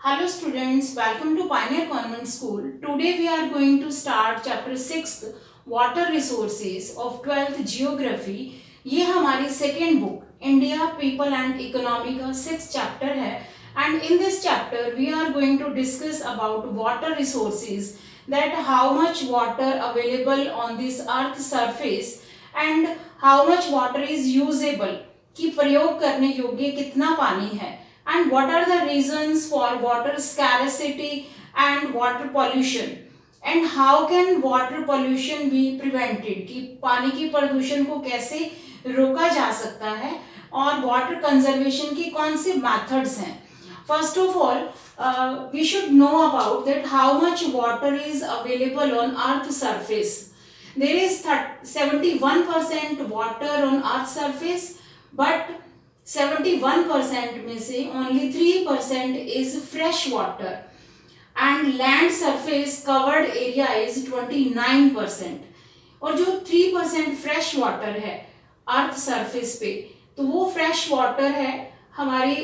Hello students, welcome to Pioneer Convent School. Today we are going to start chapter 6 Water Resources of 12th Geography. ये हमारी second book India people and economy का 6th chapter है and in this chapter we are going to discuss about water resources, that how much water available on this earth surface and how much water is usable, कि प्रयोग करने योग्य कितना पानी है, and what are the reasons for water scarcity and water pollution, and how can water pollution be prevented, कि पानी की प्रदूषण को कैसे रोका जा सकता है और वाटर कंजर्वेशन की कौन सी मेथड्स हैं. First of all, we should know about that how much water is available on earth surface. There is 71% water on earth surface, but 71% में से only 3% is fresh water and land surface covered area is 29%. और जो 3% fresh water है earth surface पे, तो वो fresh water है हमारी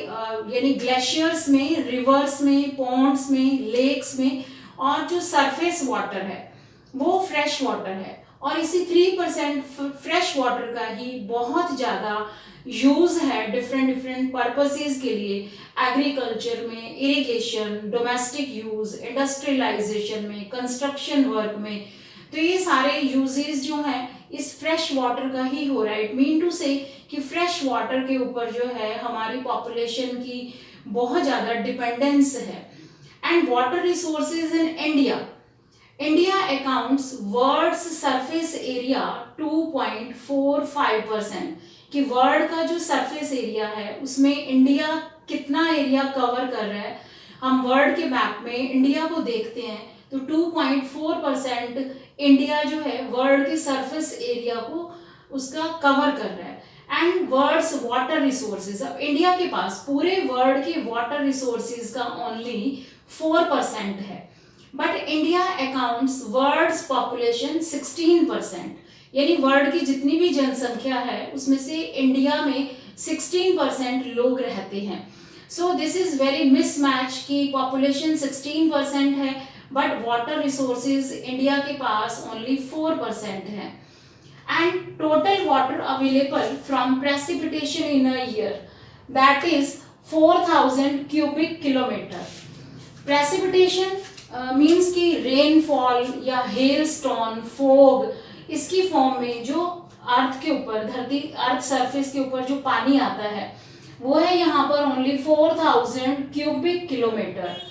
यानी ग्लेशियर्स में, रिवर्स में, पॉन्ड्स में, लेक्स में, और जो सरफेस वाटर है वो फ्रेश वाटर है. और इसी 3% फ्रेश वाटर का ही बहुत ज़्यादा यूज़ है डिफरेंट पर्पसेस के लिए, एग्रीकल्चर में, इरिगेशन, डोमेस्टिक यूज़, इंडस्ट्रियलाइजेशन में, कंस्ट्रक्शन वर्क में. तो ये सारे यूजेस जो हैं इस फ्रेश वाटर का ही हो रहा है. इट मीन टू से कि फ्रेश वाटर के ऊपर जो है हमारी पॉपुलेशन की बहुत ज़्यादा डिपेंडेंस है. And water resources in India accounts world's surface area 2.45%, कि वर्ल्ड का जो सरफेस एरिया है उसमें इंडिया कितना एरिया कवर कर रहा है. हम वर्ल्ड के मैप में इंडिया को देखते हैं तो 2.4% इंडिया जो है वर्ल्ड के सरफेस एरिया को उसका कवर कर रहा है. एंड वर्ल्ड्स वाटर रिसोर्सेज, अब इंडिया के पास पूरे वर्ल्ड के वाटर रिसोर्सेज का ओनली 4% है, but India accounts world's population 16%, यानी वर्ल्ड की जितनी भी जनसंख्या है उसमें से इंडिया में 16% लोग रहते हैं. So this is very mismatch कि पॉपुलेशन 16% है बट वाटर रिसोर्सेज इंडिया के पास ओनली 4% है. And total water available from precipitation in a year, that is 4000 cubic kilometre. Precipitation means कि रेनफॉल या हेल स्टोन, फोग, इसकी फॉर्म में जो अर्थ के ऊपर, धरती अर्थ सरफेस के ऊपर जो पानी आता है वो है यहाँ पर only 4000 cubic kilometre.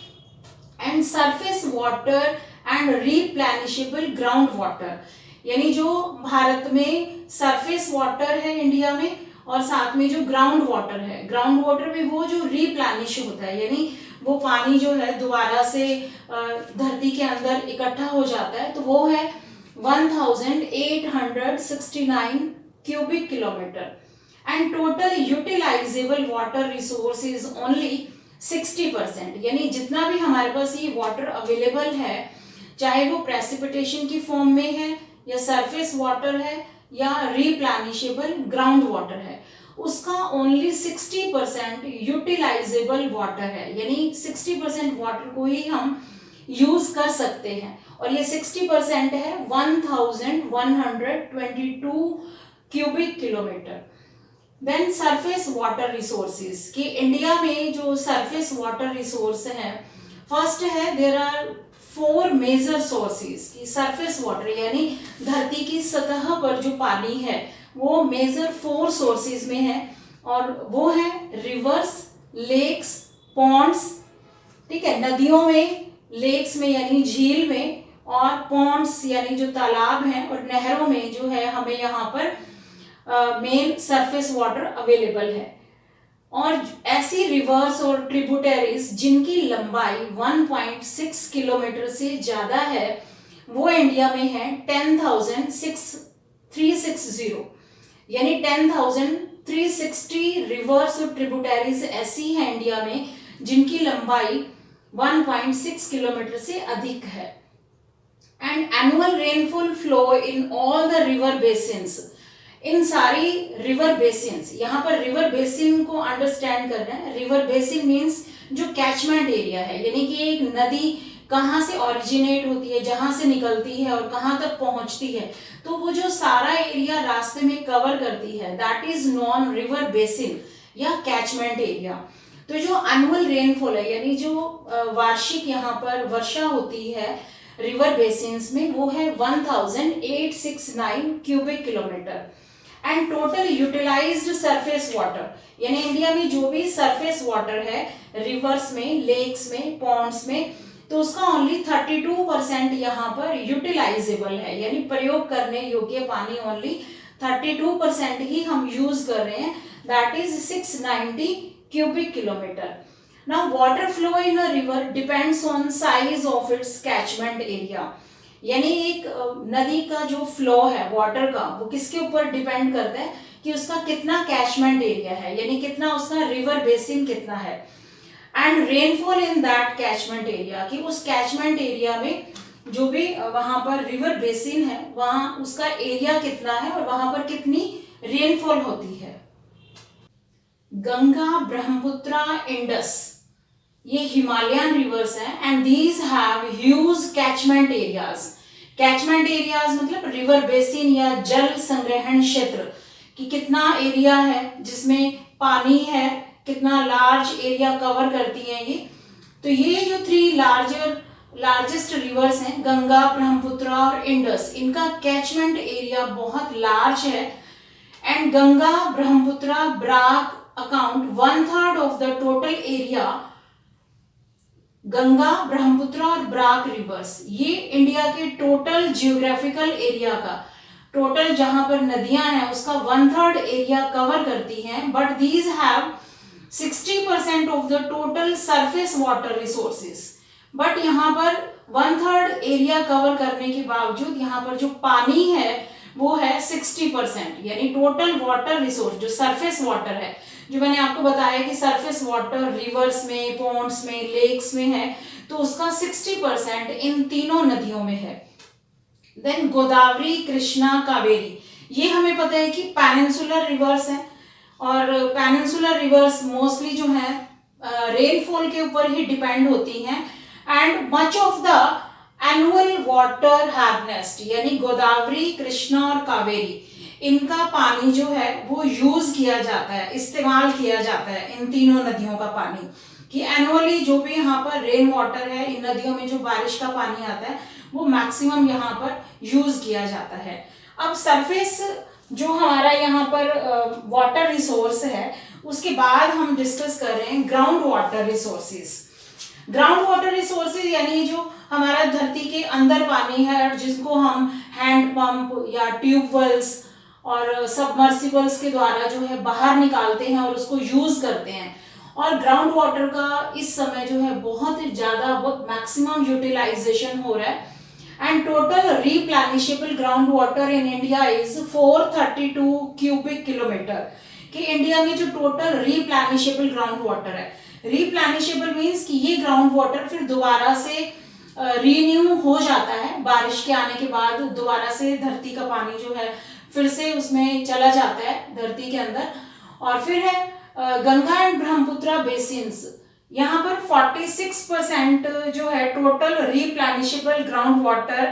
And surface water and replenishable ground water, यानी जो भारत में सरफेस वाटर है इंडिया में, और साथ में जो ग्राउंड वाटर है, ग्राउंड वाटर में वो जो रिप्लेनिश होता है, यानी वो पानी जो है दोबारा से धरती के अंदर इकट्ठा हो जाता है, तो वो है 1869 cubic kilometre. And total utilisable water resource is only 60%, यानी जितना भी हमारे पास ये वाटर अवेलेबल है, चाहे वो प्रेसिपिटेशन की फॉर्म में है या सरफेस वाटर है या रिप्लेनिशेबल ग्राउंड वाटर है, उसका ओनली 60% यूटिलाइजेबल वाटर है, यानी 60% वाटर को ही हम यूज कर सकते हैं. और ये 60% है 1122 cubic kilometre. Then surface water resources, कि इंडिया में जो सरफेस वाटर रिसोर्स है, फर्स्ट है देयर आर 4 मेजर सोर्सेज, कि सरफेस वाटर यानी धरती की सतह पर जो पानी है वो मेजर 4 सोर्सेज में है, और वो है रिवर्स, लेक्स, पॉन्ड्स, ठीक है, नदियों में, लेक्स में यानी झील में, और पॉन्ड्स यानी जो तालाब हैं, और नहरों में जो है हमें यहाँ पर मेन सरफेस वाटर अवेलेबल है. और ऐसी रिवर्स और ट्रिब्यूटरीज जिनकी लंबाई 1.6 किलोमीटर से ज़्यादा है वो इंडिया में है 10,360, यानी 10,360 रिवर्स और ट्रिब्यूटरीज ऐसी हैं इंडिया में जिनकी लंबाई 1.6 किलोमीटर से अधिक है. And annual rainfall flow in all the river basins, इन सारी रिवर बेसिन्स, यहाँ पर रिवर बेसिन को अंडरस्टैंड कर रहे हैं. रिवर बेसिन मीन्स जो कैचमेंट एरिया है, यानी कि एक नदी कहाँ से ओरिजिनेट होती है, जहां से निकलती है और कहाँ तक पहुंचती है, तो वो जो सारा एरिया रास्ते में कवर करती है, that is non river basin या कैचमेंट एरिया। तो जो एनुअल रेनफॉल है, यानी जो वार्षिक यहाँ पर वर्षा होती है रिवर बेसिन्स में, वो है 1869 cubic kilometre. And total utilised surface water, यानी इंडिया में जो भी सरफेस वाटर है रिवर्स में, लेक्स में, पॉन्ड्स में, तो उसका ओनली 32% यहाँ पर यूटिलाइजेबल है, यानी प्रयोग करने योग्य पानी ओनली 32% ही हम यूज कर रहे हैं, that is 690 cubic kilometre. Now water flow in a river depends on size of its catchment area, यानी एक नदी का जो फ्लो है वाटर का, वो किसके ऊपर डिपेंड करता है कि उसका कितना कैचमेंट एरिया है, यानी कितना उसका रिवर बेसिन कितना है, and rainfall in that catchment area, कि उस कैचमेंट एरिया में जो भी वहां पर रिवर बेसिन है वहां उसका एरिया कितना है और वहां पर कितनी रेनफॉल होती है। गंगा, ब्रह्मपुत्रा, इंडस, ये हिमालयन रिवर्स हैं and these have huge catchment areas. Catchment areas मतलब रिवर बेसिन या जल संग्रहण क्षेत्र, कि कितना एरिया है जिसमें पानी है, कितना लार्ज एरिया कवर करती हैं ये। तो ये जो 3 लार्जेस्ट रिवर्स हैं, गंगा, ब्रह्मपुत्रा और इंडस, इनका कैचमेंट एरिया बहुत लार्ज है। And Ganga, Brahmaputra, Barack account 1/3 of the total area. Ganga, Brahmaputra और ब्राक रिवर्स, ये इंडिया के टोटल जियोग्राफिकल एरिया का, टोटल जहां पर नदियां हैं उसका 1/3 एरिया कवर करती हैं, but these have 60% of the total surface water resources. But यहाँ पर 1/3 एरिया कवर करने के बावजूद यहाँ पर जो पानी है वो है 60%, यानी टोटल वाटर रिसोर्स जो सरफेस वाटर है, जो मैंने आपको बताया कि सरफेस वाटर रिवर्स में, पॉन्ड्स में, लेक्स में है, तो उसका 60% इन तीनों नदियों में है। देन गोदावरी, कृष्णा, कावेरी, ये हमें पता है कि पेनिनसुलर रिवर्स हैं, और पेनिनसुलर रिवर्स मोस्टली जो है रेनफॉल के ऊपर ही डिपेंड होती हैं, and much of the annual water harvest, यानी गोदावरी, कृष्णा और कावेरी, इनका पानी जो है वो यूज किया जाता है, इस्तेमाल किया जाता है इन तीनों नदियों का पानी, कि एनुअली जो भी यहाँ पर रेन वाटर है, इन नदियों में जो बारिश का पानी आता है वो मैक्सिमम यहाँ पर यूज किया जाता है। अब सरफेस जो हमारा यहाँ पर वाटर रिसोर्स है, उसके बाद हम डिस्कस कर रहे हैं ground water resources. Ground water resources यानी जो हमारा धरती के अंदर पानी है, जिसको हम हैंड पंप या ट्यूबवेल्स और सबमर्सिबल्स के द्वारा जो है बाहर निकालते हैं और उसको यूज करते हैं। और ग्राउंड वाटर का इस समय जो है बहुत ज़्यादा, बहुत मैक्सिमम यूटिलाइजेशन हो रहा है, and total replenishable ground water in India is 432 cubic kilometre, कि इंडिया में जो टोटल रिप्लेनिशेबल ग्राउंड वाटर है, रिप्लेनिशेबल मीन्स कि ये ग्राउंड वाटर फिर दोबारा से रीन्यू हो जाता है, बारिश के आने के बाद दोबारा से धरती का पानी जो है फिर से उसमें चला जाता है धरती के अंदर। और फिर है गंगा एंड ब्रह्मपुत्रा बेसिन्स, यहाँ पर 46% जो है टोटल रिप्लेनिशेबल ग्राउंड वाटर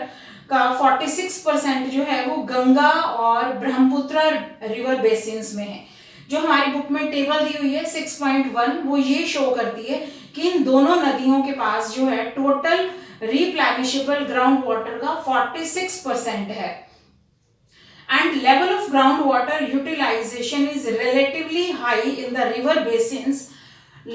का 46% जो है वो गंगा और ब्रह्मपुत्रा रिवर बेसिन्स में है। जो हमारी बुक में टेबल दी हुई है 6.1, वो ये शो करती है कि इन दोनों नदियों के पास जो है टोटल रिप्लेनिशेबल ग्राउंड वाटर का 46% है। And level of groundwater utilization is relatively high in the river basins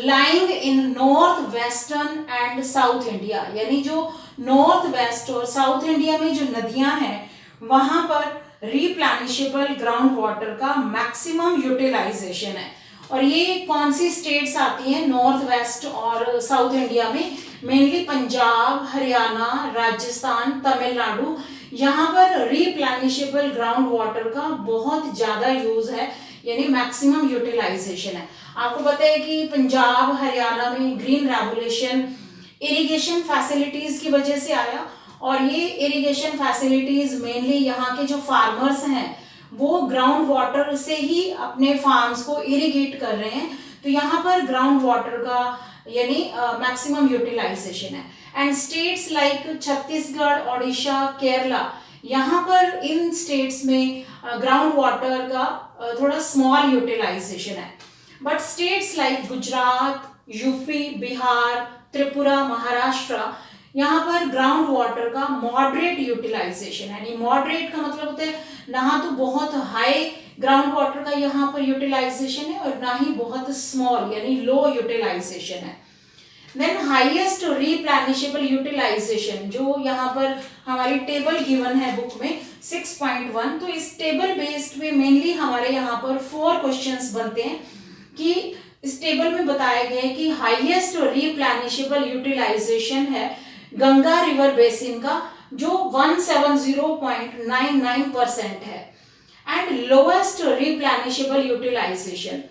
lying in north western and south India, यानी जो नॉर्थ वेस्ट और साउथ इंडिया में जो नदियां हैं वहां पर रिप्लेनिशेबल ग्राउंड वाटर का मैक्सिमम यूटिलाइजेशन है। और ये कौन सी स्टेट्स आती हैं नॉर्थ वेस्ट और साउथ इंडिया में? मेनली पंजाब, हरियाणा, राजस्थान, तमिलनाडु, यहाँ पर रिप्लेनिशेबल ग्राउंड वाटर का बहुत ज़्यादा यूज है, यानी मैक्सिमम यूटिलाइजेशन है। आपको पता है कि पंजाब, हरियाणा में ग्रीन रेवोल्यूशन इरिगेशन फैसिलिटीज की वजह से आया, और ये इरिगेशन फैसिलिटीज मेनली यहाँ के जो फार्मर्स हैं वो ग्राउंड वाटर से ही अपने फार्म्स को इरिगेट कर रहे हैं। तो यहाँ पर ग्राउंड वाटर का यानी मैक्सिमम यूटिलाइजेशन है। And states like Chhattisgarh, Odisha, Kerala, यहाँ पर इन स्टेट्स में ग्राउंड वाटर का थोड़ा स्मॉल यूटिलाइजेशन है। But states like Gujarat, UP, Bihar, Tripura, Maharashtra, यहाँ पर ग्राउंड वाटर का मॉडरेट यूटिलाइजेशन है। यानी मॉडरेट का मतलब होता है ना तो बहुत हाई ग्राउंड वाटर का यहाँ पर यूटिलाइजेशन है और ना ही बहुत स्मॉल यानी लो यूटिलाइजेशन है। देन हाईएस्ट रिप्लेनिशेबल यूटिलाइजेशन, जो यहाँ पर हमारी टेबल गिवन है बुक में 6.1, तो इस टेबल बेस्ड में मेनली हमारे यहाँ पर 4 क्वेश्चंस बनते हैं कि इस टेबल में बताया गया है कि हाईएस्ट रिप्लेनिशेबल यूटिलाइजेशन है गंगा रिवर बेसिन का, जो 170.99% है। एंड लोएस्ट रिप्लेनिशेबल यूटिलाइजेशन,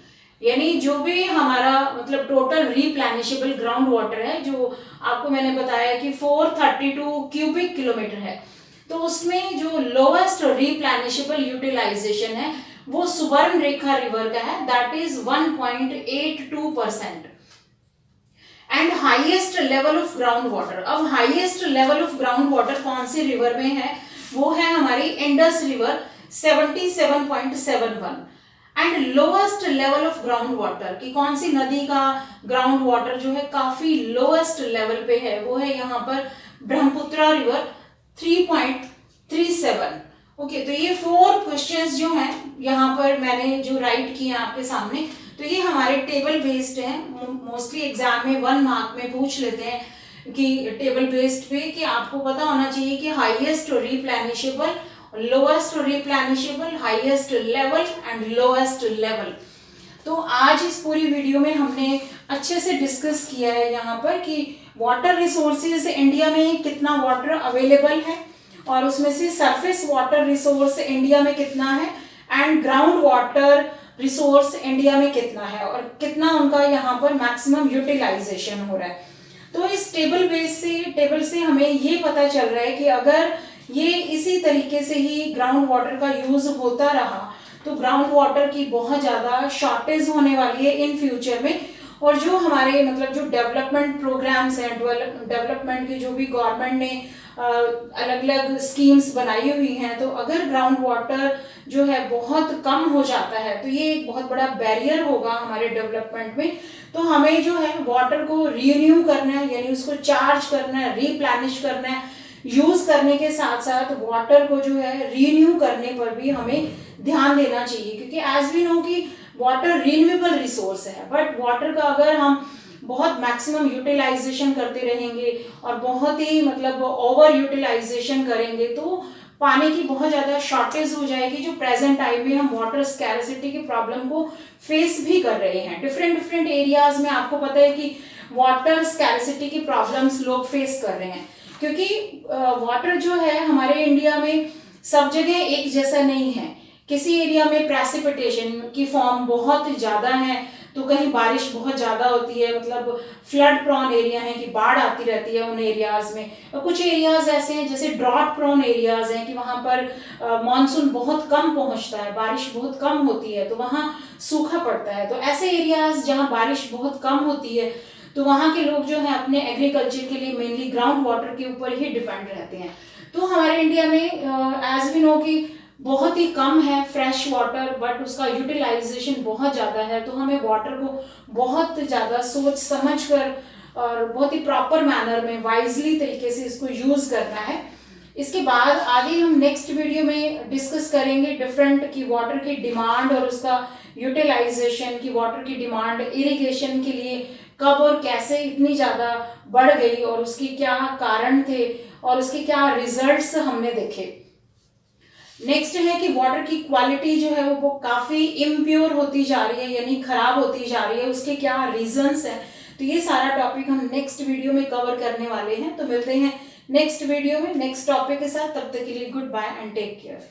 यानी जो भी हमारा मतलब टोटल रिप्लेनिशेबल ग्राउंड वाटर है, जो आपको मैंने बताया कि 432 क्यूबिक किलोमीटर है, तो उसमें जो लोएस्ट रिप्लेनिशेबल यूटिलाइजेशन है वो सुवर्ण रेखा रिवर का है, that is 1.82%। And highest level of ground water, अब highest level of ground water कौन सी रिवर में है, वो है हमारी Indus river 77.71। And lowest level of ground water की कौन सी नदी का ग्राउंड वाटर जो है काफी लोएस्ट लेवल पे है, वो है यहाँ पर ब्रह्मपुत्र रिवर 3.37। ओके, तो ये 4 क्वेश्चंस जो हैं यहाँ पर मैंने जो राइट किए आपके सामने, तो ये हमारे टेबल बेस्ड हैं। मोस्टली एग्जाम में 1 मार्क में पूछ लेते हैं कि टेबल बेस्ड पे कि आपको पता होना चाहिए कि highest replenishable, lowest replenishable, highest level and lowest level. तो आज इस पूरी वीडियो में हमने अच्छे से डिस्कस किया है यहाँ पर कि वाटर रिसोर्सेज इंडिया में कितना वाटर अवेलेबल है और उसमें से सरफेस वाटर रिसोर्स इंडिया में कितना है and ground water resource India में कितना है और कितना उनका यहाँ पर मैक्सिमम यूटिलाइजेशन हो रहा है। तो इस टेबल से हमें ये पता चल रहा है कि अगर ये इसी तरीके से ही ग्राउंड वाटर का यूज होता रहा तो ग्राउंड वाटर की बहुत ज़्यादा शॉर्टेज होने वाली है इन फ्यूचर में। और जो हमारे मतलब जो डेवलपमेंट प्रोग्राम्स हैं, डेवलपमेंट की जो भी गवर्नमेंट ने अलग अलग स्कीम्स बनाई हुई हैं, तो अगर ग्राउंड वाटर जो है बहुत कम हो जाता है तो ये एक बहुत बड़ा बैरियर होगा हमारे डेवलपमेंट में। तो हमें जो है वाटर को रिन्यू करना है, यानी उसको चार्ज करना है, रिप्लेनिश करना है, यूज करने के साथ साथ वाटर को जो है रिन्यू करने पर भी हमें ध्यान देना चाहिए, क्योंकि एज वी नो कि वाटर रिन्यूएबल रिसोर्स है। बट वाटर का अगर हम बहुत मैक्सिमम यूटिलाइजेशन करते रहेंगे और बहुत ही मतलब ओवर यूटिलाइजेशन करेंगे तो पानी की बहुत ज़्यादा शॉर्टेज हो जाएगी, जो प्रेजेंट टाइम में हम वाटर स्कैरसिटी की प्रॉब्लम को फेस भी कर रहे हैं। डिफरेंट एरियाज में आपको पता है कि वाटर स्कैरसिटी की प्रॉब्लम्स लोग फेस कर रहे हैं, क्योंकि वाटर जो है हमारे इंडिया में सब जगह एक जैसा नहीं है। किसी एरिया में प्रेसिपिटेशन की फॉर्म बहुत ज़्यादा है, तो कहीं बारिश बहुत ज़्यादा होती है, मतलब फ्लड प्रोन एरिया है कि बाढ़ आती रहती है उन एरियाज़ में। और कुछ एरियाज़ ऐसे हैं जैसे ड्रॉट प्रोन एरियाज़ हैं कि वहाँ पर मानसून बहुत कम पहुँचता है, बारिश बहुत कम होती है, तो वहाँ सूखा पड़ता है। तो ऐसे एरियाज़ जहाँ बारिश बहुत कम होती है तो वहाँ के लोग जो है अपने एग्रीकल्चर के लिए मेनली ग्राउंड वाटर के ऊपर ही डिपेंड रहते हैं। तो हमारे इंडिया में एज वी नो कि बहुत ही कम है फ्रेश वाटर, बट उसका यूटिलाइजेशन बहुत ज़्यादा है। तो हमें वाटर को बहुत ज़्यादा सोच समझ कर और बहुत ही प्रॉपर मैनर में वाइजली तरीके से इसको यूज़ करना है। इसके बाद आगे हम नेक्स्ट वीडियो में डिस्कस करेंगे डिफरेंट की वाटर की डिमांड और उसका यूटिलाइजेशन, की वाटर की डिमांड इरिगेशन के लिए कब और कैसे इतनी ज़्यादा बढ़ गई और उसके क्या कारण थे और उसके क्या रिजल्ट्स हमने देखे। नेक्स्ट है कि वाटर की क्वालिटी जो है वो काफ़ी इम्प्योर होती जा रही है, यानी खराब होती जा रही है, उसके क्या रीजंस हैं। तो ये सारा टॉपिक हम नेक्स्ट वीडियो में कवर करने वाले हैं। तो मिलते हैं नेक्स्ट वीडियो में नेक्स्ट टॉपिक के साथ, तब तक के लिए goodbye and take care.